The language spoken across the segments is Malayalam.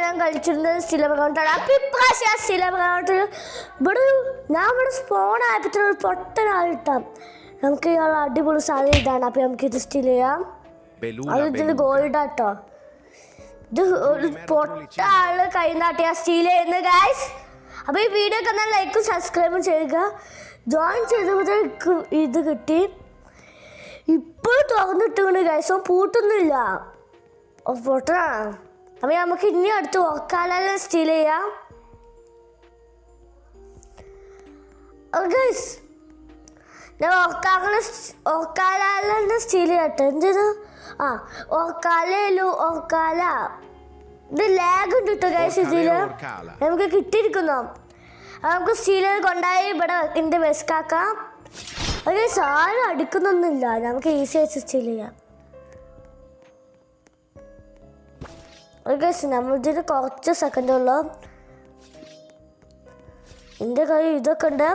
ഞാൻ കളിച്ചിരുന്നത് സിലബ കൗണ്ടാണ്. അപ്പം ഇപ്രാവശ്യം സിലബ കൗണ്ടിൽ ഞാൻ ഇവിടെ സ്പോൺ ആയപ്പോഴത്തേനും ഒരു പൊട്ടനാളിട്ടാം. നമുക്ക് ഇയാൾ അടിപൊളി സാധനം ഇതാണ്. അപ്പം നമുക്കിത് സ്റ്റീൽ ചെയ്യാം. അത് ഇതിന് ഗോൾഡാട്ടോ. ഇത് ഒരു പൊട്ട ആള് കൈ നാട്ടിയാ സ്റ്റീൽ ചെയ്യുന്നത് ഗൈസ്. അപ്പോൾ ഈ വീഡിയോ ഒക്കെ ലൈക്കും സബ്സ്ക്രൈബും ചെയ്യുക. ജോയിൻ ചെയ്തപ്പോൾ ഇത് കിട്ടി. ഇപ്പോൾ തുറന്നിട്ടുണ്ട് ഗൈസ്. പൂട്ടൊന്നുമില്ല. പൊട്ടനാണ്. അപ്പം നമുക്ക് ഇനി അടുത്ത് ഒക്കാലെല്ലാം സ്റ്റീൽ ചെയ്യാം. ഗൈസ് ഞാൻ ഒക്കാലെല്ലാം സ്റ്റീൽ ചെയ്യട്ടെ. എന്തിനാ ഒക്കാല ഇത് ലാഗ് ഉണ്ട് കേട്ടോ ഗൈസ്. ഇതില് നമുക്ക് കിട്ടിയിരിക്കുന്നു. നമുക്ക് സ്റ്റീൽ കൊണ്ടായി ഇവിടെ ഇതിൻ്റെ വെസ്കാക്കാം. അത് സാധനം അടിക്കുന്നൊന്നുമില്ല. നമുക്ക് ഈസി ആയിട്ട് സ്റ്റീൽ ചെയ്യാം. ഗൈസ് നമ്മളിതിന് കുറച്ച് സെക്കൻഡ് ഉള്ളു. എൻ്റെ കയ്യിൽ ഇതൊക്കെ ഉണ്ട്.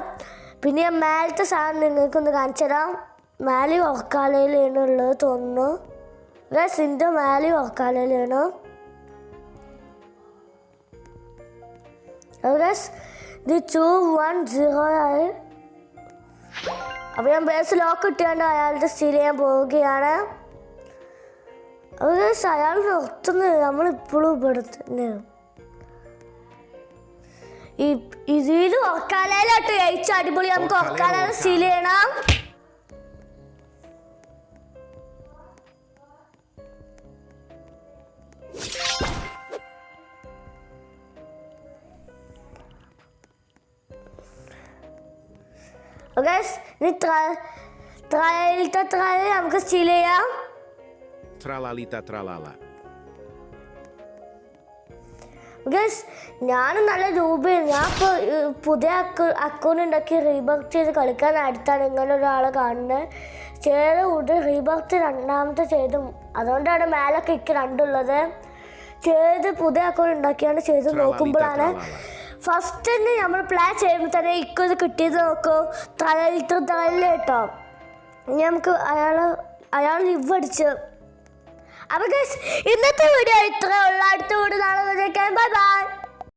പിന്നെ ഞാൻ മേലത്തെ സാധനം നിങ്ങൾക്കൊന്ന് കാണിച്ചു തരാം. മേലെ ഒക്കാലയിലാണ് ഉള്ളത് തോന്നുന്നു ഗൈസ്. ഇതിൻ്റെ മേലെ ഒക്കാലയിലാണ്. ഇത് 210 ആയി. അപ്പോൾ ഞാൻ ബേസ് ലോക്ക് ഇട്ടുകൊണ്ട് അയാളുടെ സ്റ്റീൽ ചെയ്യാൻ പോവുകയാണ്. അയാൾ നിർത്തുന്നത് നമ്മളിപ്പോഴും ഇവിടെ തന്നെയാണ്. ഇതിൽ ഒക്കാലയിലോട്ട് കഴിച്ച അടിപൊളി. നമുക്ക് ഒക്കാലയിൽ സ്റ്റീൽ ചെയ്യണം. ഇനി നമുക്ക് സ്റ്റീൽ ചെയ്യാം. ഞാനും നല്ല രൂപയാണ്. ഞാൻ ഇപ്പോൾ പുതിയ അക്കൗണ്ട് ഉണ്ടാക്കി റീബർത്ത് ചെയ്ത് കളിക്കാൻ അടുത്താണ് ഇങ്ങനെ ഒരാളെ കാണുന്നത്. ചെയ്ത് ഉടൻ റീബർത്ത് രണ്ടാമത്തെ ചെയ്തു. അതുകൊണ്ടാണ് മേലൊക്കെ എനിക്ക് രണ്ടുള്ളത്. ചെയ്ത് പുതിയ അക്കൗണ്ട് ഉണ്ടാക്കിയാണ് ചെയ്ത് നോക്കുമ്പോഴാണ് ഫസ്റ്റ് തന്നെ നമ്മൾ പ്ലേ ചെയ്യുമ്പോൾ തന്നെ ഇക്കൊത് കിട്ടിയത് നോക്കൂ. തലയിൽ കേട്ടോ. നമുക്ക് അയാൾ ലിവ് അടിച്ച്. അപ്പോൾ ഇന്നത്തെ വീഡിയോ ഇത്രയേ ഉള്ളൂ. അടുത്ത വീഡിയോ നാളെ ബൈ ബൈ.